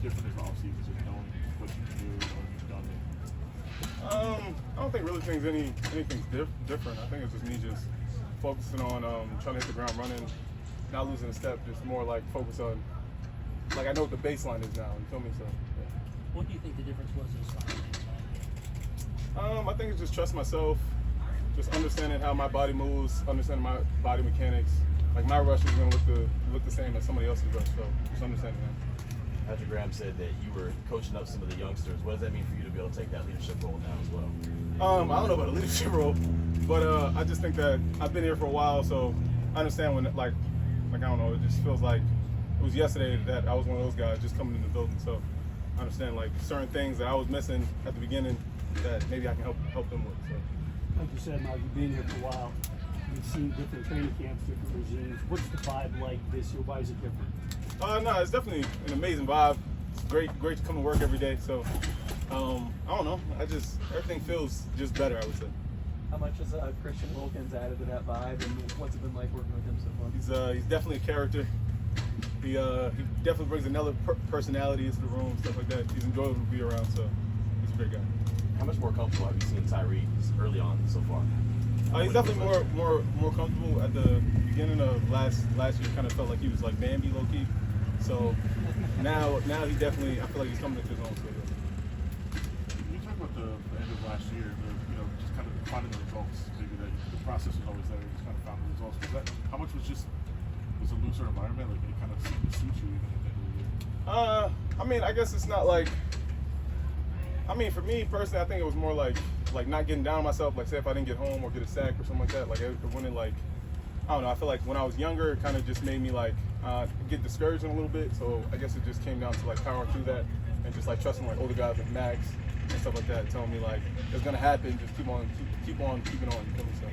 different is the offseason, just knowing what you can do or you've done it? I don't think really anything's different. I think it's just me just focusing on trying to hit the ground running, not losing a step, just more like focus on, like I know what the baseline is now, you feel me? So, yeah. What do you think the difference was this time? I think it's just trust myself, just understanding how my body moves, understanding my body mechanics. Like my rush is going to look the same as somebody else's rush, so just understanding that. Patrick Graham said that you were coaching up some of the youngsters. What does that mean for you to be able to take that leadership role now as well? I don't know about a leadership role, but I just think that I've been here for a while, so I understand when like I don't know, it just feels like it was yesterday that I was one of those guys just coming in the building. So I understand like certain things that I was missing at the beginning that maybe I can help them with. So. Like you said, Mike, you've been here for a while. You've seen different training camps, different regimes. What's the vibe like this year? Why is it different? No, it's definitely an amazing vibe. It's great to come to work every day. So I don't know. Everything feels just better, I would say. How much has Christian Wilkins added to that vibe, and what's it been like working with him so far? He's definitely a character. He definitely brings another personality into the room, stuff like that. He's enjoyable to be around, so he's a great guy. How much more comfortable have you seen Tyree early on so far? He's definitely more comfortable. At the beginning of last year, kind of felt like he was like Bambi low key. So now he definitely, I feel like he's coming into his own. So You talk about the end of last year, just kind of finding the results. Maybe that the process was always there. You just kind of found the results. How much was a looser environment? Like it kind of seemed to suit you even at the end of the year? I mean, I guess it's not like. I mean, for me personally, I think it was more like not getting down on myself. Like, say if I didn't get home or get a sack or something like that. Like, it wouldn't like, I don't know. I feel like when I was younger, it kind of just made me like get discouraged in a little bit. So I guess it just came down to like powering through that and just like trusting like older guys like Maxx and stuff like that, telling me like it's gonna happen. Just keep on keeping on. You feel me? So,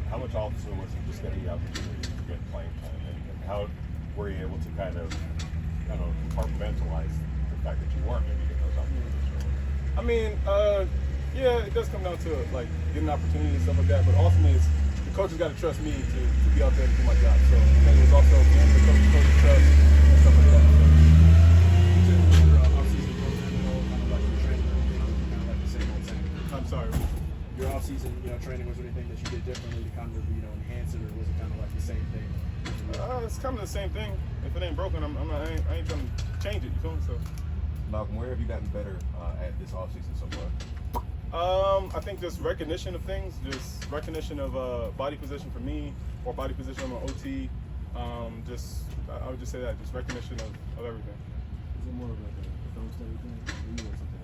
how much also was it just getting the opportunity to get playing time, and how were you able to kind of compartmentalize the fact that you weren't maybe getting those opportunities? I mean, yeah, it does come down to like getting opportunities and stuff like that. But ultimately, it's the coaches got to trust me to be out there to do my job. So I think it was also being the coach trust and stuff like that. I'm sorry. Your off-season, training, was there anything that you did differently to kind of, enhance it, or was it kind of like the same thing? It's kind of the same thing. If it ain't broken, I ain't trying to change it. You feel me? So. Malcolm, where have you gotten better at this offseason so far? I think just recognition of things, just recognition of body position for me, or body position on OT. I would just say that, just recognition of everything. Is it more of like a film study thing, or you want something?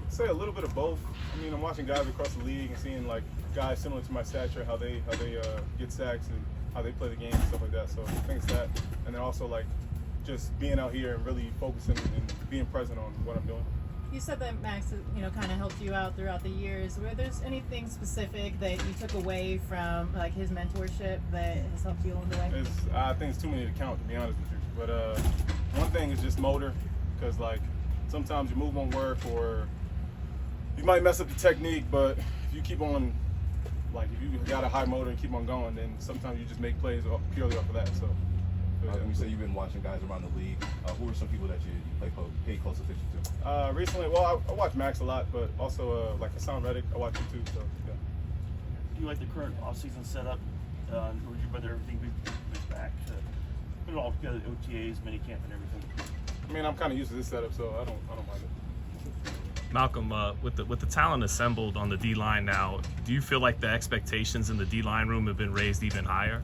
I'd say a little bit of both. I mean, I'm watching guys across the league and seeing like guys similar to my stature, how they get sacks and how they play the game and stuff like that. So I think it's that, and then also like just being out here and really focusing and being present on what I'm doing. You said that Maxx, kind of helped you out throughout the years. Were there anything specific that you took away from like his mentorship that has helped you along the way? I think it's too many to count, to be honest with you. But one thing is just motor, because like sometimes your move won't work, or you might mess up the technique. But if you keep on, like if you got a high motor and keep on going, then sometimes you just make plays purely off of that. So. You say you've been watching guys around the league. Who are some people that you pay close attention to? Recently, well, I watch Maxx a lot, but also like Hassan Reddick, I watch him too. So yeah. Do you like the current off-season setup? Or would you rather everything be back? Put it all together, OTAs, minicamp, and everything. I mean, I'm kind of used to this setup, so I don't mind it. Malcolm, with the talent assembled on the D line now, do you feel like the expectations in the D line room have been raised even higher?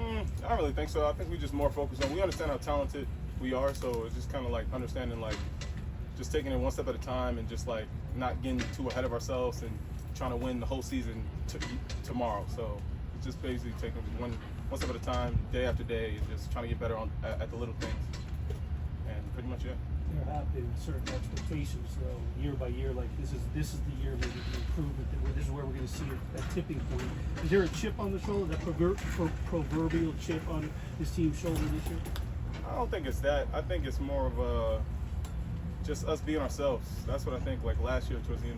I don't really think so. I think we just more focused on, we understand how talented we are, so it's just kind of like understanding, like just taking it one step at a time and just like not getting too ahead of ourselves and trying to win the whole season tomorrow. So it's just basically taking one step at a time, day after day, and just trying to get better at the little things. And pretty much, yeah. There have been certain expectations, though, year by year. Like this is the year maybe to improve it. That this is where we're going to see a tipping point. Is there a chip on the shoulder, that proverbial chip on this team's shoulder this year? I don't think it's that. I think it's more of just us being ourselves. That's what I think. Like last year, towards the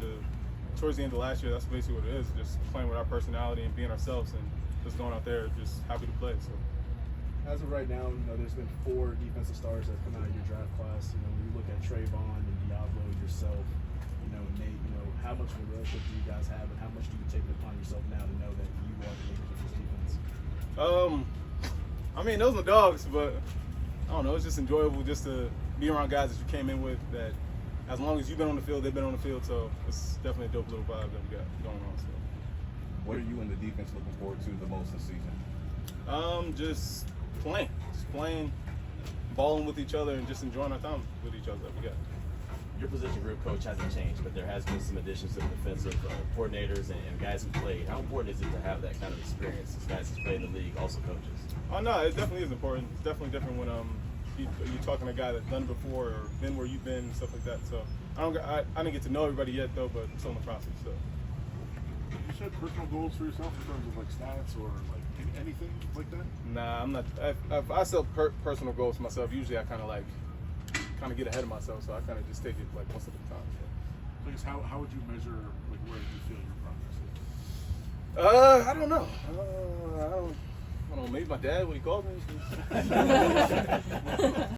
end of last year, that's basically what it is. Just playing with our personality and being ourselves, and just going out there, just happy to play. So. as of right now, there's been 4 defensive stars that come out of your draft class. When you look at Trayvon and Diablo, yourself, and Nate, how much of a relationship do you guys have, and how much do you take it upon yourself now to know that you are the leaders of this defense? I mean, those are dogs, but I don't know. It's just enjoyable just to be around guys that you came in with that, as long as you've been on the field, they've been on the field. So it's definitely a dope little vibe that we got going on. So. What are you and the defense looking forward to the most this season? Just playing, balling with each other, and just enjoying our time with each other that we got. Your position group, coach, hasn't changed, but there has been some additions to the defensive coordinators and guys who played. How important is it to have that kind of experience as guys who play in the league, also coaches? Oh no, it definitely is important. It's definitely different when you're talking to a guy that's done it before or been where you've been and stuff like that. So I didn't get to know everybody yet though, but it's on the process. So. Did you set personal goals for yourself in terms of like stats or like anything like that? Nah, I'm not. If I set personal goals for myself, usually I kind of get ahead of myself, so I kind of just take it like one step at a time. So. I guess how would you measure like where you feel your progress is? I don't know. I don't know. Maybe my dad when he calls me.